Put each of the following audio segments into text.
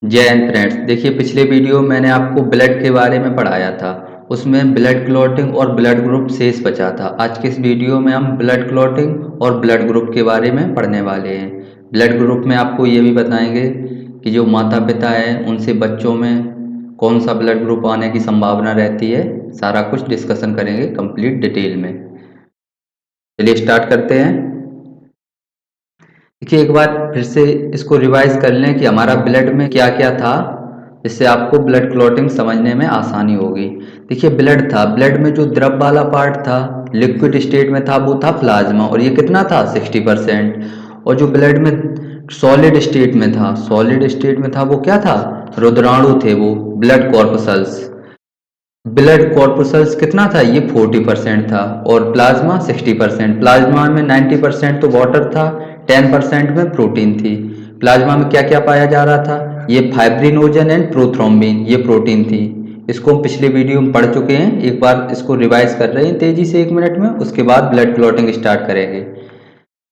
जय हिंद फ्रेंड्स। देखिए, पिछले वीडियो मैंने आपको ब्लड के बारे में पढ़ाया था। उसमें ब्लड क्लॉटिंग और ब्लड ग्रुप शेष बचा था। आज के इस वीडियो में हम ब्लड क्लॉटिंग और ब्लड ग्रुप के बारे में पढ़ने वाले हैं। ब्लड ग्रुप में आपको ये भी बताएंगे कि जो माता पिता हैं उनसे बच्चों में कौन सा ब्लड ग्रुप आने की संभावना रहती है। सारा कुछ डिस्कशन करेंगे कंप्लीट डिटेल में। चलिए स्टार्ट करते हैं। देखिए, एक बार फिर से इसको रिवाइज कर लें कि हमारा ब्लड में क्या क्या था, जिससे आपको ब्लड क्लॉटिंग समझने में आसानी होगी। देखिए, ब्लड था, ब्लड में जो द्रव वाला पार्ट था लिक्विड स्टेट में था वो था प्लाज्मा, और ये कितना था 60%। और जो ब्लड में सॉलिड स्टेट में था, सॉलिड स्टेट में था वो क्या था, रुद्राणु थे वो, ब्लड कॉर्पसल्स। ब्लड कॉर्पसल्स कितना था, ये 40% था, और प्लाज्मा 60%। प्लाज्मा में 90% तो वाटर था, 10% में प्रोटीन थी। प्लाज्मा में क्या क्या पाया जा रहा था, ये फाइब्रिनोजन एंड प्रोथ्रोम्बिन, ये प्रोटीन थी। इसको हम पिछले वीडियो में पढ़ चुके हैं, एक बार इसको रिवाइज कर रहे हैं तेजी से 1 मिनट में, उसके बाद ब्लड क्लॉटिंग स्टार्ट करेंगे।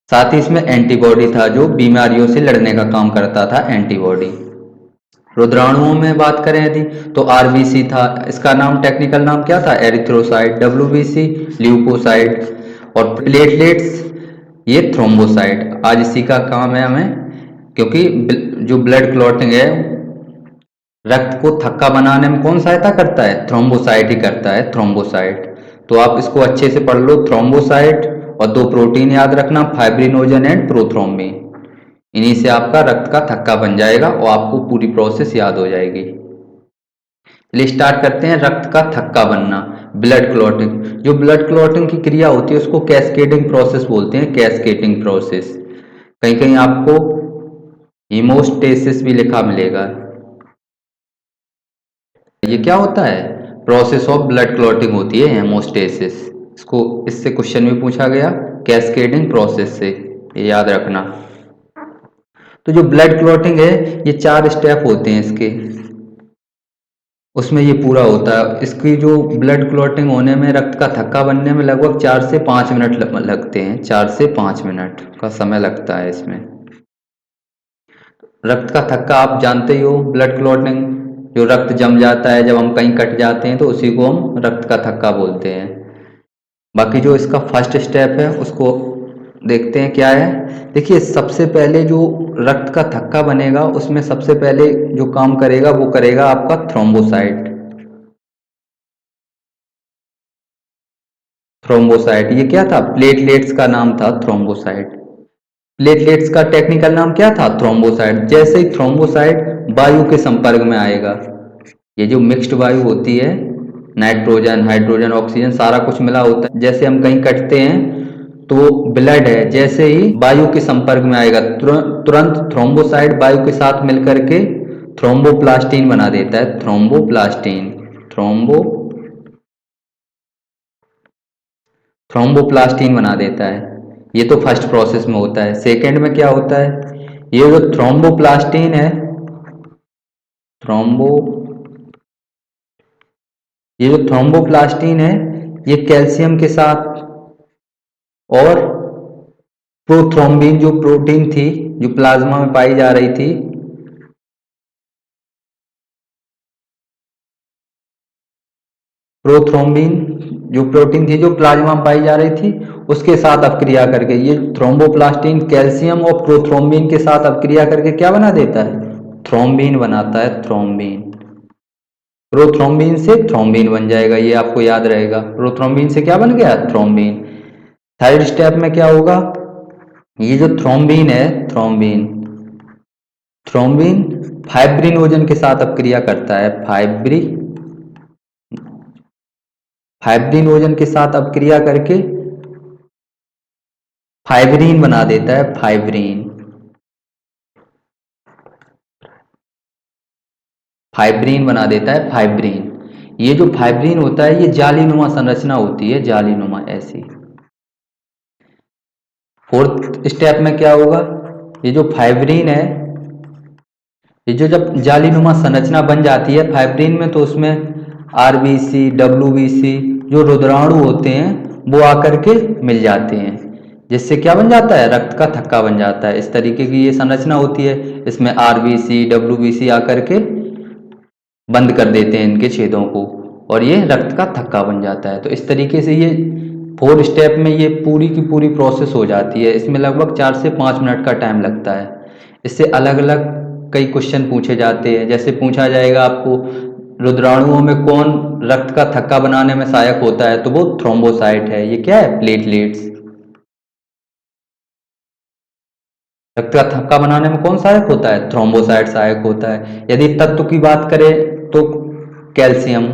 साथ ही इसमें एंटीबॉडी था जो बीमारियों से लड़ने का काम करता था, एंटीबॉडी। रुद्राणुओं में बात करें यदि, तो आरबीसी था, इसका नाम टेक्निकल नाम क्या था, एरिथ्रोसाइट। डब्ल्यूबीसी ल्यूकोसाइट, और प्लेटलेट्स ये थ्रोम्बोसाइट। आज इसी का काम है हमें, क्योंकि जो ब्लड क्लॉटिंग है रक्त को थक्का बनाने में कौन सहायता करता है, थ्रोम्बोसाइट ही करता है, थ्रोम्बोसाइट। तो आप इसको अच्छे से पढ़ लो, थ्रोम्बोसाइट, और दो प्रोटीन याद रखना, फाइब्रिनोजन एंड प्रोथ्रोम्बिन। इन्हीं से आपका रक्त का थक्का बन जाएगा और आपको पूरी प्रोसेस याद हो जाएगी। चलिए स्टार्ट करते हैं। रक्त का थक्का बनना, ब्लड क्लॉटिंग। जो ब्लड क्लॉटिंग की क्रिया होती है उसको कैस्केडिंग प्रोसेस बोलते हैं, कैस्केडिंग प्रोसेस। कहीं कहीं आपको हीमोस्टेसिस भी लिखा मिलेगा। ये क्या होता है, प्रोसेस ऑफ ब्लड क्लॉटिंग होती है हेमोस्टेसिस। इसको इससे क्वेश्चन भी पूछा गया, कैस्केडिंग प्रोसेस से, ये याद रखना। तो जो ब्लड क्लॉटिंग है ये 4 स्टेप होते हैं इसके, उसमें ये पूरा होता है। इसकी जो ब्लड क्लॉटिंग होने में, रक्त का थक्का बनने में लगभग 4 से 5 मिनट लगते हैं। 4 से 5 मिनट का समय लगता है इसमें। रक्त का थक्का आप जानते ही हो, ब्लड क्लॉटिंग, जो रक्त जम जाता है जब हम कहीं कट जाते हैं तो उसी को हम रक्त का थक्का बोलते हैं। बाकी जो इसका फर्स्ट स्टेप है उसको देखते हैं क्या है। देखिए, सबसे पहले जो रक्त का थक्का बनेगा उसमें सबसे पहले जो काम करेगा वो करेगा आपका थ्रोम्बोसाइट। थ्रोम्बोसाइट ये क्या था, प्लेटलेट्स का नाम था थ्रोम्बोसाइट। प्लेटलेट्स का टेक्निकल नाम क्या था, थ्रोम्बोसाइट। जैसे ही थ्रोम्बोसाइट वायु के संपर्क में आएगा, ये जो मिक्स्ड वायु होती है, नाइट्रोजन हाइड्रोजन ऑक्सीजन सारा कुछ मिला होता है, जैसे हम कहीं कटते हैं तो ब्लड है जैसे ही वायु के संपर्क में आएगा तुरंत थ्रोम्बोसाइट वायु के साथ मिलकर के थ्रोम्बोप्लास्टिन बना देता है, थ्रोम्बोप्लास्टिन। थ्रोम्बो थ्रोम्बोप्लास्टिन बना देता है। ये तो फर्स्ट प्रोसेस में होता है। सेकंड में क्या होता है, ये जो थ्रोम्बोप्लास्टिन है, थ्रोम्बो ये जो थ्रोम्बोप्लास्टिन है ये कैल्शियम के साथ और प्रोथ्रोम्बिन जो प्रोटीन थी जो प्लाज्मा में पाई जा रही थी, प्रोथ्रोम्बिन जो प्रोटीन थी जो प्लाज्मा में पाई जा रही थी उसके साथ अपक्रिया करके ये थ्रोम्बोप्लास्टिन कैल्शियम और प्रोथ्रोम्बिन के साथ अपक्रिया करके क्या बना देता है, थ्रोम्बिन बनाता है, थ्रोम्बिन। प्रोथ्रोम्बिन से थ्रोम्बिन बन जाएगा, ये आपको याद रहेगा। प्रोथ्रोम्बिन से क्या बन गया, थ्रोम्बिन। थर्ड स्टेप में क्या होगा, ये जो थ्रोम्बिन है, थ्रोम्बिन थ्रोम्बिन फाइब्रिनोजन के साथ अपक्रिया करता है, फाइब्रिनोजन के साथ अपक्रिया करके फाइब्रीन बना देता है, फाइब्रीन। फाइब्रीन बना देता है, फाइब्रीन। ये जो फाइब्रीन होता है ये जालीनुमा संरचना होती है, जालीनुमा ऐसी। फोर्थ स्टेप में क्या होगा, ये जो फाइब्रीन है, ये जो जब जालीनुमा संरचना बन जाती है फाइब्रीन में, तो उसमें आरबीसी डब्ल्यूबीसी जो रुद्राणु होते हैं वो आकर के मिल जाते हैं। जिससे क्या बन जाता है, रक्त का थक्का बन जाता है। इस तरीके की ये संरचना होती है। इसमें आरबीसी डब्ल्यूबीसी आकर के बंद कर देते हैं इनके छेदों को और ये रक्त का थक्का बन जाता है। तो इस तरीके से ये 4 स्टेप में ये पूरी की पूरी प्रोसेस हो जाती है। इसमें लगभग 4 से 5 मिनट का टाइम लगता है। इससे अलग अलग कई क्वेश्चन पूछे जाते हैं। जैसे पूछा जाएगा आपको रुद्राणुओं में कौन रक्त का थक्का बनाने में सहायक होता है, तो वो थ्रोम्बोसाइट है। ये क्या है, प्लेटलेट्स। रक्त का थक्का बनाने में कौन सहायक होता है, थ्रोम्बोसाइट सहायक होता है। यदि तत्व की बात करें तो कैल्शियम,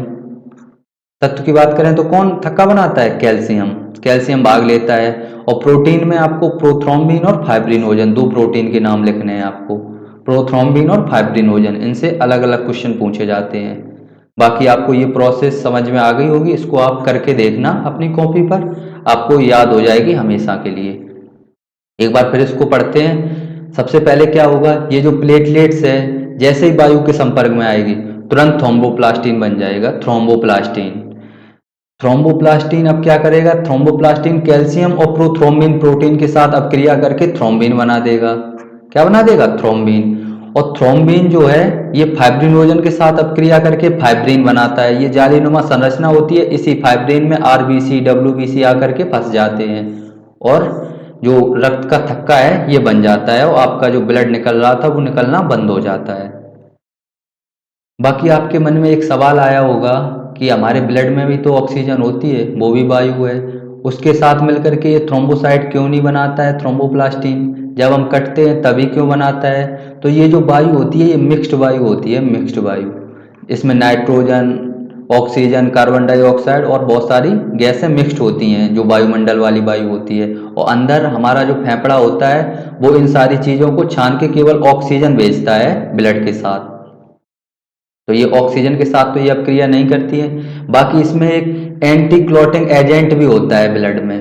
तत्व की बात करें तो कौन थक्का बनाता है, कैल्शियम। कैल्शियम भाग लेता है। और प्रोटीन में आपको प्रोथ्रोम्बिन और फाइब्रिनोजन, 2 प्रोटीन के नाम लिखने हैं आपको, प्रोथ्रोम्बिन और फाइब्रिनोजन। इनसे अलग अलग क्वेश्चन पूछे जाते हैं। बाकी आपको ये प्रोसेस समझ में आ गई होगी। इसको आप करके देखना अपनी कॉपी पर, आपको याद हो जाएगी हमेशा के लिए। एक बार फिर इसको पढ़ते हैं। सबसे पहले क्या होगा, ये जो प्लेटलेट्स है जैसे ही वायु के संपर्क में आएगी तुरंत थ्रोम्बोप्लास्टिन बन जाएगा, थ्रोम्बोप्लास्टिन। थ्रोम्बोप्लास्टिन अब क्या करेगा, थ्रोम्बोप्लास्टिन कैल्शियम और प्रोथ्रोम्बिन प्रोटीन के साथ अब क्रिया करके थ्रोम्बिन बना देगा। क्या बना देगा, थ्रोम्बिन। और थ्रोम्बिन जो है ये फाइब्रिनोजन के साथ अब क्रिया करके फाइब्रिन बनाता है। ये जालीनुमा संरचना होती है। इसी फाइब्रिन में आरबीसी डब्ल्यूबीसी आकर के फंस जाते हैं और जो रक्त का थक्का है ये बन जाता है और आपका जो ब्लड निकल रहा था वो निकलना बंद हो जाता है। बाकी आपके मन में एक सवाल आया होगा कि हमारे ब्लड में भी तो ऑक्सीजन होती है, वो भी वायु है, उसके साथ मिलकर के ये थ्रोम्बोसाइट क्यों नहीं बनाता है, थ्रोम्बोप्लास्टिन। जब हम कटते हैं तभी क्यों बनाता है। तो ये जो वायु होती है ये मिक्स्ड वायु होती है, मिक्स्ड वायु। इसमें नाइट्रोजन, ऑक्सीजन, कार्बन डाइऑक्साइड और बहुत सारी गैसें मिक्स्ड होती हैं जो वायुमंडल वाली वायु होती है। और अंदर हमारा जो फेफड़ा होता है वो इन सारी चीज़ों को छान के केवल ऑक्सीजन भेजता है ब्लड के साथ। तो ये ऑक्सीजन के साथ तो ये अब क्रिया नहीं करती है। बाकी इसमें एक एंटी क्लॉटिंग एजेंट भी होता है ब्लड में।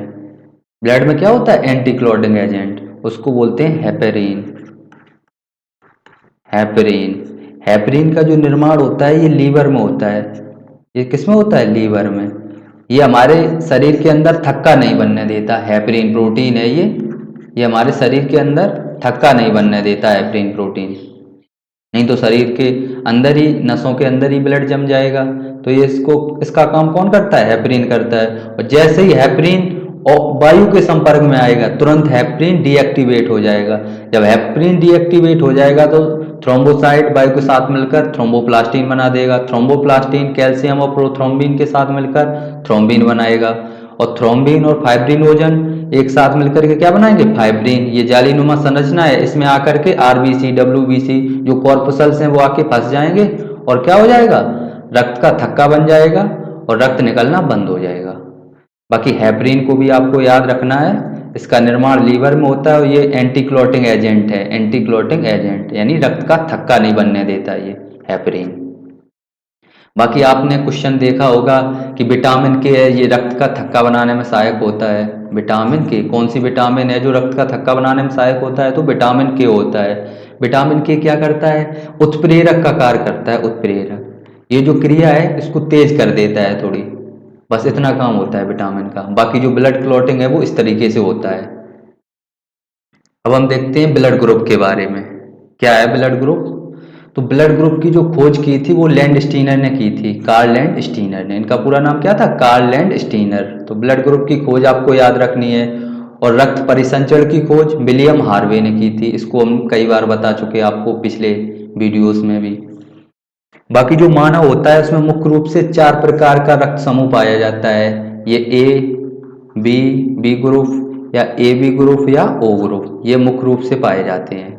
ब्लड में क्या होता है, एंटी क्लॉटिंग एजेंट, उसको बोलते हैं हेपेरिन। हेपेरिन, हेपेरिन का जो निर्माण होता है ये लीवर में होता है। ये किस में होता है, लीवर में। ये हमारे शरीर के अंदर थक्का नहीं बनने देता। हेपेरिन प्रोटीन है ये हमारे शरीर के अंदर थक्का नहीं बनने देता हेपेरिन प्रोटीन। नहीं तो शरीर के अंदर ही, नसों के अंदर ही ब्लड जम जाएगा। तो ये इसका काम कौन करता है, हेपरिन करता है। और जैसे ही हेपरिन और वायु के संपर्क में आएगा तुरंत हेपरिन डीएक्टिवेट हो जाएगा। जब हेपरिन डीएक्टिवेट हो जाएगा तो थ्रोम्बोसाइट वायु के साथ मिलकर थ्रोम्बोप्लास्टिन बना देगा। थ्रोम्बोप्लास्टिन कैल्शियम और प्रोथ्रोम्बिन के साथ मिलकर थ्रोम्बिन बनाएगा। और थ्रोम्बिन और फाइब्रिनोजन एक साथ मिलकर के क्या बनाएंगे, फाइब्रिन। ये जालीनुमा संरचना है। इसमें आकर के आरबीसी डब्ल्यूबीसी जो कॉर्पुसल्स हैं वो आके फंस जाएंगे और क्या हो जाएगा, रक्त का थक्का बन जाएगा और रक्त निकलना बंद हो जाएगा। बाकी हेपरिन को भी आपको याद रखना है। इसका निर्माण लीवर में होता है और ये एंटी क्लॉटिंग एजेंट है। एंटी क्लॉटिंग एजेंट यानी रक्त का थक्का नहीं बनने देता ये हेपरिन। बाकी आपने क्वेश्चन देखा होगा कि विटामिन के है, ये रक्त का थक्का बनाने में सहायक होता है। विटामिन के, कौन सी विटामिन है जो रक्त का थक्का बनाने में सहायक होता है, तो विटामिन के होता है। विटामिन के क्या करता है, उत्प्रेरक का कार्य करता है, उत्प्रेरक। ये जो क्रिया है इसको तेज कर देता है थोड़ी, बस इतना काम होता है विटामिन का। बाकी जो ब्लड क्लॉटिंग है वो इस तरीके से होता है। अब हम देखते हैं ब्लड ग्रुप के बारे में। क्या है ब्लड ग्रुप, तो ब्लड ग्रुप की जो खोज की थी वो लैंड स्टीनर ने की थी, कार्ल लैंड स्टीनर ने। इनका पूरा नाम क्या था, कार्ल लैंड स्टीनर। तो ब्लड ग्रुप की खोज आपको याद रखनी है। और रक्त परिसंचरण की खोज विलियम हार्वे ने की थी। इसको हम कई बार बता चुके आपको पिछले वीडियोस में भी। बाकी जो मानव होता है उसमें मुख्य रूप से 4 प्रकार का रक्त समूह पाया जाता है। ये ए, बी ग्रुप या ए बी ग्रुप या ओ ग्रुप, ये मुख्य रूप से पाए जाते हैं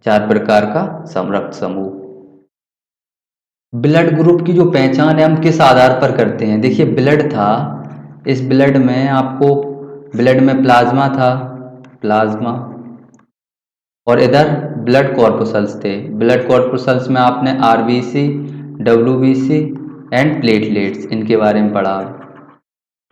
4 प्रकार का रक्त समूह। ब्लड ग्रुप की जो पहचान है हम किस आधार पर करते हैं, देखिए ब्लड था, इस ब्लड में आपको, ब्लड में प्लाज्मा था, प्लाज्मा, और इधर ब्लड कॉर्पुसल्स थे। ब्लड कॉर्पुसल्स में आपने आरबीसी, डब्ल्यूबीसी एंड प्लेटलेट्स, इनके बारे में पढ़ा।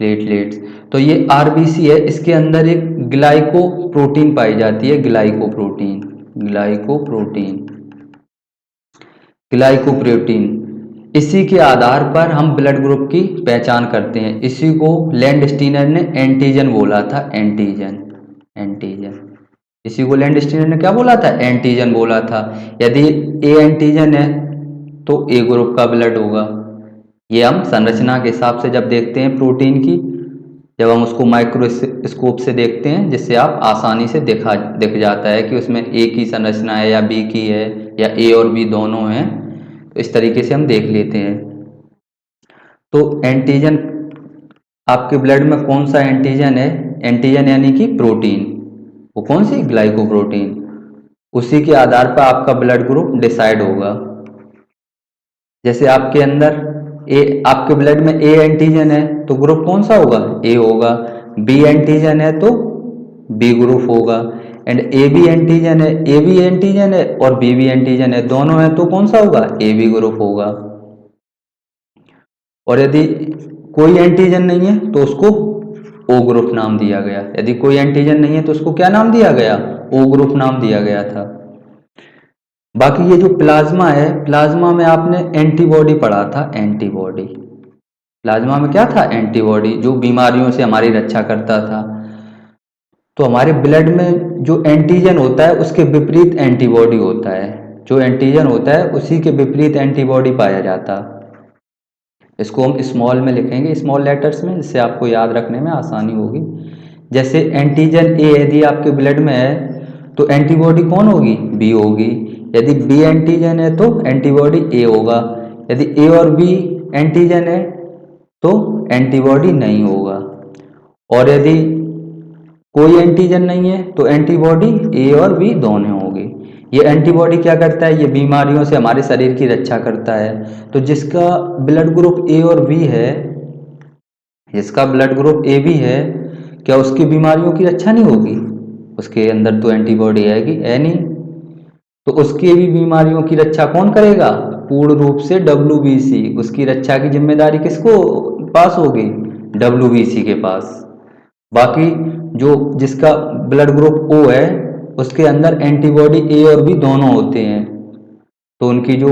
प्लेटलेट्स, तो ये आरबीसी है, इसके अंदर एक ग्लाइको प्रोटीन पाई जाती है, glyco protein, glyco protein, glycoprotein. इसी के आधार पर हम ब्लड ग्रुप की पहचान करते हैं। इसी को लैंड स्टीनर ने एंटीजन बोला था, एंटीजन, एंटीजन। इसी को लैंड स्टीनर ने क्या बोला था? एंटीजन बोला था। यदि ए एंटीजन है तो ए ग्रुप का ब्लड होगा। ये हम संरचना के हिसाब से जब देखते हैं प्रोटीन की, जब हम उसको माइक्रोस्कोप से देखते हैं, जिससे आप आसानी से दिख जाता है कि उसमें ए की संरचना है या बी की है या ए और बी दोनों हैं। तो इस तरीके से हम देख लेते हैं। तो एंटीजन, आपके ब्लड में कौन सा एंटीजन है? एंटीजन यानी कि प्रोटीन। वो कौन सी? ग्लाइकोप्रोटीन। उसी के आधार पर आपका ब्लड ग्रुप डिसाइड होगा। जैसे आपके अंदर आपके ब्लड में ए एंटीजन है तो ग्रुप कौन सा होगा? ए होगा। बी एंटीजन है तो बी ग्रुप होगा। एंड ए बी एंटीजन है, ए बी एंटीजन है और बी बी एंटीजन है, दोनों है तो कौन सा होगा? ए बी ग्रुप होगा। और यदि कोई एंटीजन नहीं है तो उसको ओ ग्रुप नाम दिया गया। यदि कोई एंटीजन नहीं है तो उसको क्या नाम दिया गया? ओ ग्रुप नाम दिया गया था। बाकी ये जो प्लाज्मा है, प्लाज्मा में आपने एंटीबॉडी पढ़ा था। एंटीबॉडी, प्लाज्मा में क्या था? एंटीबॉडी, जो बीमारियों से हमारी रक्षा करता था। तो हमारे ब्लड में जो एंटीजन होता है उसके विपरीत एंटीबॉडी होता है। जो एंटीजन होता है उसी के विपरीत एंटीबॉडी पाया जाता। इसको हम स्मॉल में लिखेंगे, स्मॉल लेटर्स में, जिससे आपको याद रखने में आसानी होगी। जैसे एंटीजन ए यदि आपके ब्लड में है तो एंटीबॉडी कौन होगी? बी होगी। यदि बी एंटीजन है तो एंटीबॉडी ए होगा। यदि ए और बी एंटीजन है तो एंटीबॉडी नहीं होगा। और यदि कोई एंटीजन नहीं है तो एंटीबॉडी ए और बी दोनों होगी। ये एंटीबॉडी क्या करता है? ये बीमारियों से हमारे शरीर की रक्षा करता है। तो जिसका ब्लड ग्रुप ए और बी है, जिसका ब्लड ग्रुप ए बी है, क्या उसकी बीमारियों की रक्षा नहीं होगी? उसके अंदर तो एंटीबॉडी आएगी, है नहीं। तो उसकी भी बीमारियों की रक्षा कौन करेगा? पूर्ण रूप से WBC। उसकी रक्षा की जिम्मेदारी किसको पास होगी? WBC के पास। बाकी जो जिसका ब्लड ग्रुप O है उसके अंदर एंटीबॉडी ए और बी दोनों होते हैं, तो उनकी जो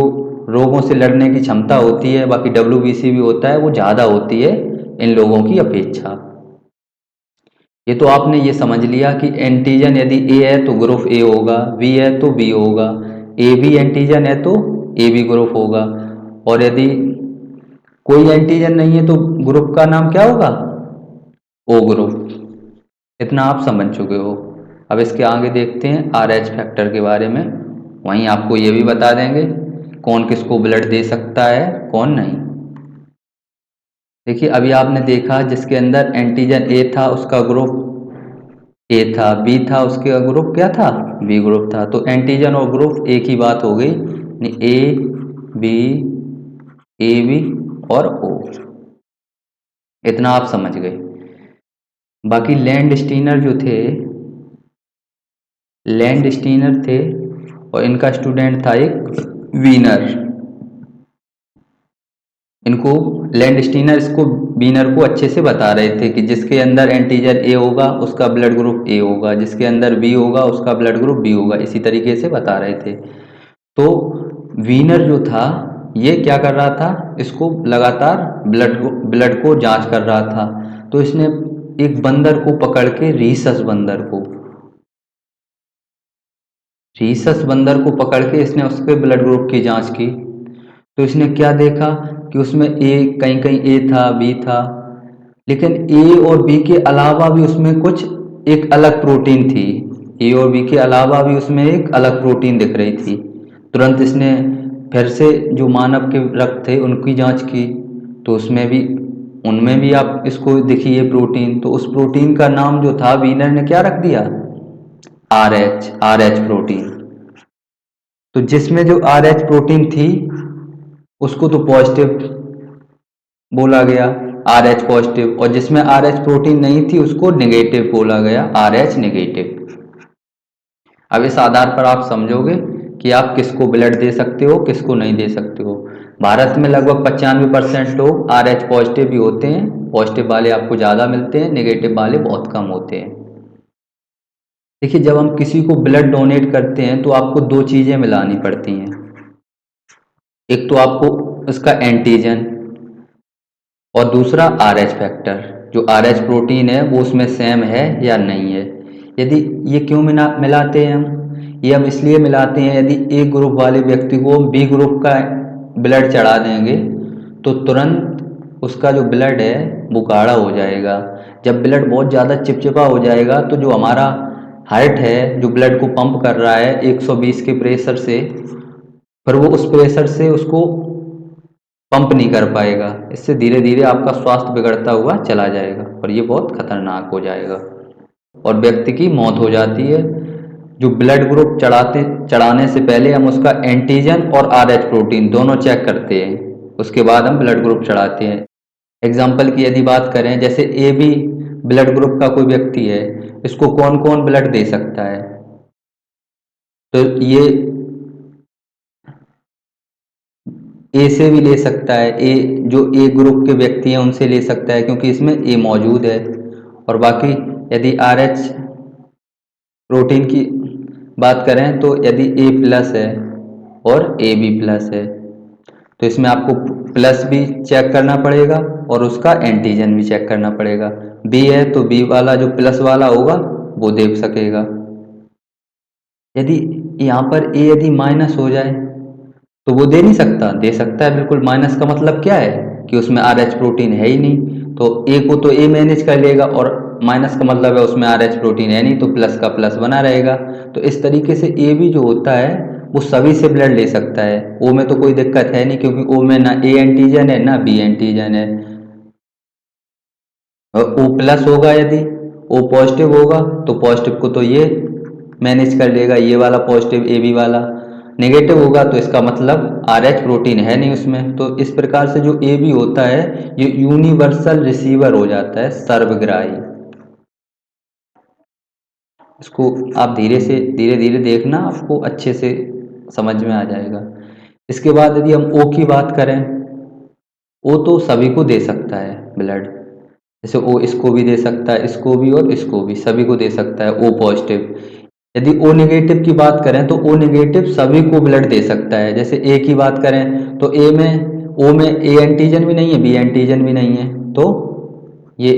रोगों से लड़ने की क्षमता होती है, बाकी WBC भी होता है, वो ज़्यादा होती है इन लोगों की अपेक्षा। ये तो आपने ये समझ लिया कि एंटीजन यदि ए है तो ग्रुप ए होगा, बी है तो बी होगा, ए बी एंटीजन है तो ए बी ग्रुप होगा। और यदि कोई एंटीजन नहीं है तो ग्रुप का नाम क्या होगा? O group. इतना आप समझ चुके हो। अब इसके आगे देखते हैं RH फैक्टर के बारे में। वहीं आपको ये भी बता देंगे कौन किसको ब्लड दे सकता है, कौन नहीं। देखिए, अभी आपने देखा जिसके अंदर एंटीजन ए था उसका ग्रुप ए था, बी था उसका ग्रुप क्या था? बी ग्रुप था। तो एंटीजन और ग्रुप एक ही बात हो गई, ए बी, ए बी और ओ। इतना आप समझ गए। बाकी लैंड स्टीनर जो थे, लैंड स्टीनर थे और इनका स्टूडेंट था एक वीनर। इनको लैंड स्टीनर इसको वीनर को अच्छे से बता रहे थे कि जिसके अंदर एंटीजन ए होगा उसका ब्लड ग्रुप ए होगा, जिसके अंदर बी होगा उसका ब्लड ग्रुप बी होगा, इसी तरीके से बता रहे थे। तो वीनर जो था ये क्या कर रहा था? इसको लगातार ब्लड को जांच कर रहा था। तो इसने एक बंदर को पकड़ के, रीसस बंदर को पकड़ के इसने उसके ब्लड ग्रुप की जांच की। तो इसने क्या देखा कि उसमें कहीं कहीं ए था, बी था, लेकिन ए और बी के अलावा भी उसमें कुछ एक अलग प्रोटीन थी। ए और बी के अलावा भी उसमें एक अलग प्रोटीन दिख रही थी। तुरंत इसने फिर से जो मानव के रक्त थे उनकी जांच की, तो उनमें भी आप इसको देखिए प्रोटीन। तो उस प्रोटीन का नाम जो था वीनर ने क्या रख दिया? RH protein. तो जिसमें जो RH प्रोटीन थी उसको तो पॉजिटिव बोला गया, RH पॉजिटिव, और जिसमें RH प्रोटीन नहीं थी उसको नेगेटिव बोला गया, RH नेगेटिव। अब इस आधार पर आप समझोगे कि आप किसको ब्लड दे सकते हो, किसको नहीं दे सकते हो। भारत में लगभग 95% लोग RH पॉजिटिव भी होते हैं। पॉजिटिव वाले आपको ज़्यादा मिलते हैं, नेगेटिव वाले बहुत कम होते हैं। देखिए, जब हम किसी को ब्लड डोनेट करते हैं तो आपको दो चीज़ें मिलानी पड़ती हैं। एक तो आपको उसका एंटीजन और दूसरा RH फैक्टर। जो RH प्रोटीन है वो उसमें सेम है या नहीं है। यदि ये क्यों मिलाते हैं हम, ये हम इसलिए मिलाते हैं, यदि ए ग्रुप वाले व्यक्ति को बी ग्रुप का ब्लड चढ़ा देंगे तो तुरंत उसका जो ब्लड है वो गाढ़ा हो जाएगा। जब ब्लड बहुत ज़्यादा चिपचिपा हो जाएगा तो जो हमारा हार्ट है जो ब्लड को पंप कर रहा है 120 के प्रेशर से, फिर वो उस प्रेशर से उसको पंप नहीं कर पाएगा। इससे धीरे धीरे आपका स्वास्थ्य बिगड़ता हुआ चला जाएगा और ये बहुत खतरनाक हो जाएगा और व्यक्ति की मौत हो जाती है। जो ब्लड ग्रुप चढ़ाने से पहले हम उसका एंटीजन और आरएच प्रोटीन दोनों चेक करते हैं, उसके बाद हम ब्लड ग्रुप चढ़ाते हैं। एग्जाम्पल की यदि बात करें, जैसे ए बी ब्लड ग्रुप का कोई व्यक्ति है, इसको कौन कौन ब्लड दे सकता है, तो ये ए से भी ले सकता है, ए जो ए ग्रुप के व्यक्ति हैं उनसे ले सकता है क्योंकि इसमें ए मौजूद है। और बाकी यदि आर एच प्रोटीन की बात करें तो यदि ए प्लस है और ए बी प्लस है तो इसमें आपको प्लस भी चेक करना पड़ेगा और उसका एंटीजन भी चेक करना पड़ेगा। बी है तो बी वाला जो प्लस वाला होगा वो दे सकेगा। यदि यहाँ पर ए यदि माइनस हो जाए तो वो दे नहीं सकता, दे सकता है बिल्कुल। माइनस का मतलब क्या है कि उसमें आर एच प्रोटीन है ही नहीं, तो ए को तो ए मैनेज कर लेगा और माइनस का मतलब है उसमें आर एच प्रोटीन है नहीं तो प्लस का प्लस बना रहेगा। तो इस तरीके से ए भी जो होता है वो सभी से ब्लड ले सकता है। ओ में तो कोई दिक्कत है नहीं क्योंकि ओ में ना ए एंटीजन है ना बी एंटीजन है। और ओ प्लस होगा, यदि ओ पॉजिटिव होगा तो पॉजिटिव को तो ये मैनेज कर लेगा, ये वाला पॉजिटिव ए बी वाला। नेगेटिव होगा तो इसका मतलब आर एच प्रोटीन है नहीं उसमें। तो इस प्रकार से जो ए बी होता है ये यूनिवर्सल रिसीवर हो जाता है, सर्वग्राही। इसको आप धीरे धीरे देखना, आपको अच्छे से समझ में आ जाएगा। इसके बाद यदि हम ओ की बात करें, ओ तो सभी को दे सकता है ब्लड। जैसे ओ इसको भी दे सकता है, इसको भी और इसको भी, सभी को दे सकता है ओ पॉजिटिव। यदि ओ नेगेटिव की बात करें तो ओ नेगेटिव सभी को ब्लड दे सकता है। जैसे ए की बात करें तो ओ में ए एंटीजन भी नहीं है बी एंटीजन भी नहीं है, तो ये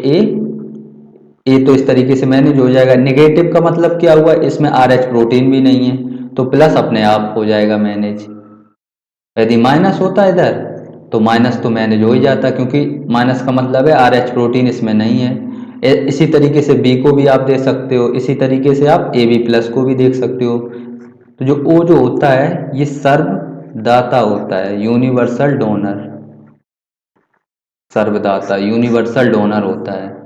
ए तो इस तरीके से मैनेज हो जाएगा। नेगेटिव का मतलब क्या हुआ, इसमें आर एच प्रोटीन भी नहीं है तो प्लस अपने आप हो जाएगा मैनेज। यदि माइनस होता है इधर तो माइनस तो मैनेज हो ही जाता क्योंकि माइनस का मतलब है आर एच प्रोटीन इसमें नहीं है। इसी तरीके से बी को भी आप दे सकते हो, इसी तरीके से आप ए बी प्लस को भी देख सकते हो। तो जो ओ जो होता है ये सर्वदाता होता है, यूनिवर्सल डोनर, सर्वदाता यूनिवर्सल डोनर होता है।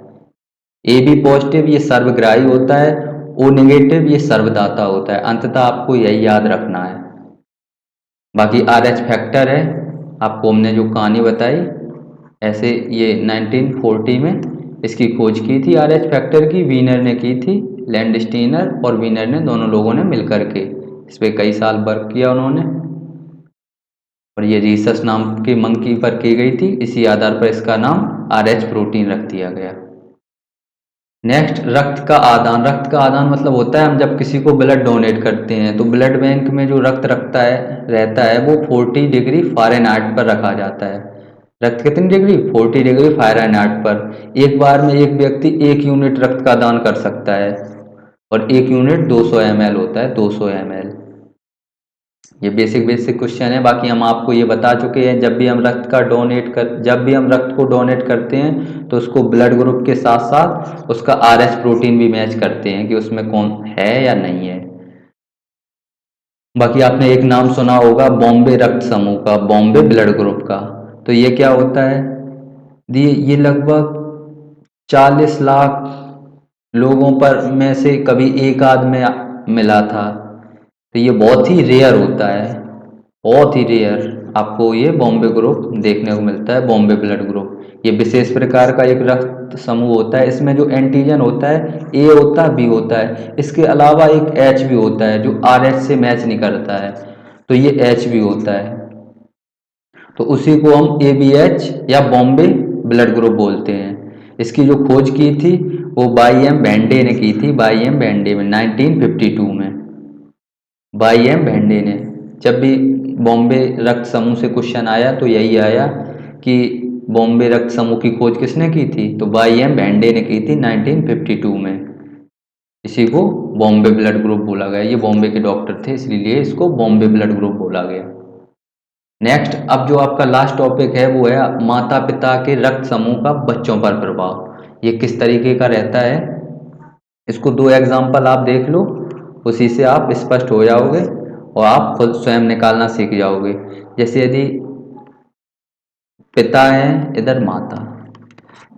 ए बी पॉजिटिव ये सर्वग्राही होता है, ओ नेगेटिव ये सर्वदाता होता है। अंततः आपको यही याद रखना है। बाकी आर एच फैक्टर है, आपको हमने जो कहानी बताई ऐसे ये 1940 में इसकी खोज की थी आर एच फैक्टर की, वीनर ने की थी, लैंडस्टीनर और वीनर ने दोनों लोगों ने मिलकर के इस पर कई साल वर्क किया उन्होंने। और ये रीसस नाम के मंकी पर की गई थी, इसी आधार पर इसका नाम आर एच प्रोटीन रख दिया गया। नेक्स्ट, रक्त का आदान। रक्त का आदान मतलब होता है हम जब किसी को ब्लड डोनेट करते हैं तो ब्लड बैंक में जो रक्त रहता है वो 40 डिग्री फ़ारेनहाइट पर रखा जाता है। रक्त कितनी डिग्री, 40 डिग्री फ़ारेनहाइट पर। एक बार में एक व्यक्ति 1 यूनिट रक्त का दान कर सकता है और 1 यूनिट 200 ml होता है, 200 ml। ये बेसिक बेसिक क्वेश्चन है। बाकी हम आपको ये बता चुके हैं जब भी हम रक्त को डोनेट करते हैं तो उसको ब्लड ग्रुप के साथ साथ उसका आर एच प्रोटीन भी मैच करते हैं कि उसमें कौन है या नहीं है। बाकी आपने एक नाम सुना होगा बॉम्बे रक्त समूह का, बॉम्बे ब्लड ग्रुप का। तो ये क्या होता है, ये लगभग 40 लाख लोगों पर में से कभी एक आध में मिला था। तो ये बहुत ही रेयर होता है, बहुत ही रेयर आपको ये बॉम्बे ग्रुप देखने को मिलता है, बॉम्बे ब्लड ग्रुप। ये विशेष प्रकार का एक रक्त समूह होता है। इसमें जो एंटीजन होता है ए होता है बी होता है, इसके अलावा एक एच भी होता है जो आर एच से मैच नहीं करता है, तो ये एच भी होता है। तो उसी को हम ए बी एच या बॉम्बे ब्लड ग्रुप बोलते हैं। इसकी जो खोज की थी वो बाई एम भेंडे ने की थी, बाई एम भेंडे में 1952 में। बाई एम भेंडे ने, जब भी बॉम्बे रक्त समूह से क्वेश्चन आया तो यही आया कि बॉम्बे रक्त समूह की खोज किसने की थी, तो बाई एम भेंडे ने की थी 1952 में। इसी को बॉम्बे ब्लड ग्रुप बोला गया। ये बॉम्बे के डॉक्टर थे, इसलिए इसको बॉम्बे ब्लड ग्रुप बोला गया। नेक्स्ट, अब जो आपका लास्ट टॉपिक है वो है माता पिता के रक्त समूह का बच्चों पर प्रभाव। ये किस तरीके का रहता है, इसको दो एग्जाम्पल आप देख लो, उसी से आप स्पष्ट हो जाओगे और आप खुद स्वयं निकालना सीख जाओगे। जैसे यदि पिता है, इधर माता,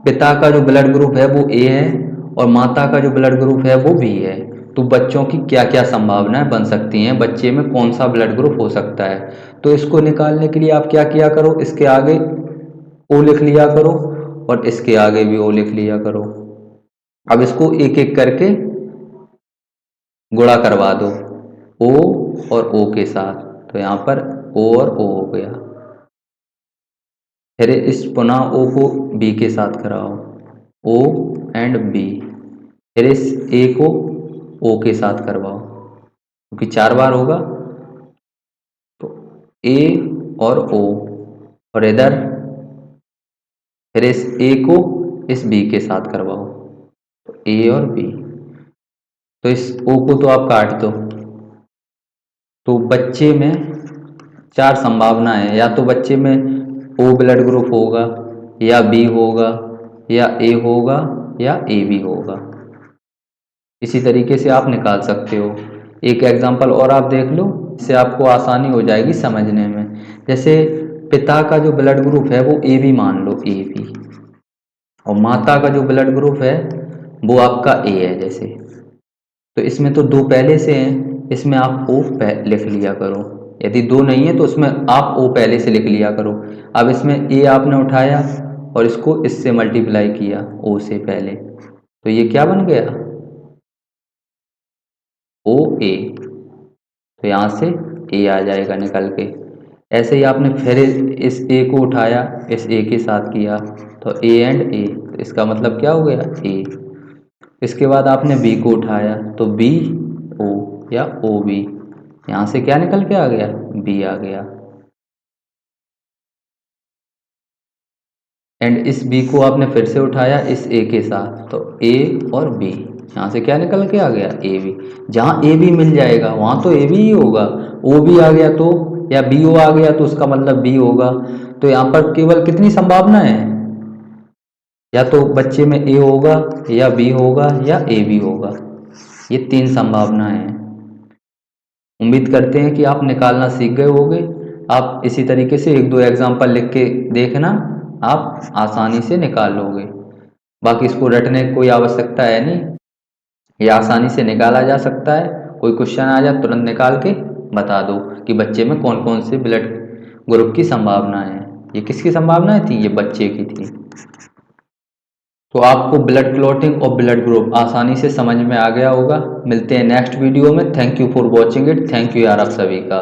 पिता का जो ब्लड ग्रुप है वो ए है और माता का जो ब्लड ग्रुप है वो बी है, तो बच्चों की क्या क्या संभावनाएं बन सकती हैं, बच्चे में कौन सा ब्लड ग्रुप हो सकता है। तो इसको निकालने के लिए आप क्या किया करो, इसके आगे ओ लिख लिया करो और इसके आगे भी ओ लिख लिया करो। अब इसको एक एक करके गुणा करवा दो ओ और ओ के साथ, तो यहाँ पर ओ और ओ हो गया। फिर इस पुनः ओ को बी के साथ कराओ, ओ एंड बी। फिर इस ए को ओ के साथ करवाओ, क्योंकि 4 बार होगा, तो ए और ओ, और इधर फिर इस ए को इस बी के साथ करवाओ, तो ए और बी। तो इस ओ को तो आप काट दो, तो बच्चे में 4 संभावना है, या तो बच्चे में ओ ब्लड ग्रुप होगा, या बी होगा, या ए होगा, या ए बी होगा। इसी तरीके से आप निकाल सकते हो। एक एग्जांपल और आप देख लो, इससे आपको आसानी हो जाएगी समझने में। जैसे पिता का जो ब्लड ग्रुप है वो ए बी मान लो, ए बी, और माता का जो ब्लड ग्रुप है वो आपका ए है जैसे, तो इसमें तो 2 पहले से हैं, इसमें आप ओ लिख लिया करो। यदि 2 नहीं है तो उसमें आप ओ पहले से लिख लिया करो। अब इसमें ए आपने उठाया और इसको इससे मल्टीप्लाई किया ओ से पहले, तो ये क्या बन गया, ओ ए। तो यहाँ से ए आ जाएगा निकल के। ऐसे ही आपने फिर इस ए को उठाया, इस ए के साथ किया, तो ए एंड ए, तो इसका मतलब क्या हो गया, ए। इसके बाद आपने बी को उठाया, तो बी ओ या ओ बी, यहाँ से क्या निकल के आ गया, बी आ गया। एंड इस बी को आपने फिर से उठाया इस ए के साथ, तो ए और बी, यहाँ से क्या निकल के आ गया, ए बी। जहाँ ए बी मिल जाएगा वहाँ तो ए बी ही होगा, ओ बी आ गया तो, या बी ओ आ गया तो उसका मतलब बी होगा। तो यहाँ पर केवल कितनी संभावना है, या तो बच्चे में ए होगा, या बी होगा, या ए बी होगा। ये 3 संभावनाएं हैं। उम्मीद करते हैं कि आप निकालना सीख गए होंगे। आप इसी तरीके से 1-2 एग्जाम्पल लिख के देखना, आप आसानी से निकाल लोगे। बाकी इसको रटने की कोई आवश्यकता है नहीं, ये आसानी से निकाला जा सकता है। कोई क्वेश्चन आ जाए तुरंत निकाल के बता दो कि बच्चे में कौन कौन से ब्लड ग्रुप की संभावनाएं हैं। ये किसकी संभावनाएं थी, ये बच्चे की थी। तो आपको ब्लड क्लॉटिंग और ब्लड ग्रुप आसानी से समझ में आ गया होगा। मिलते हैं नेक्स्ट वीडियो में। Thank you for watching it. Thank you यार आप सभी का।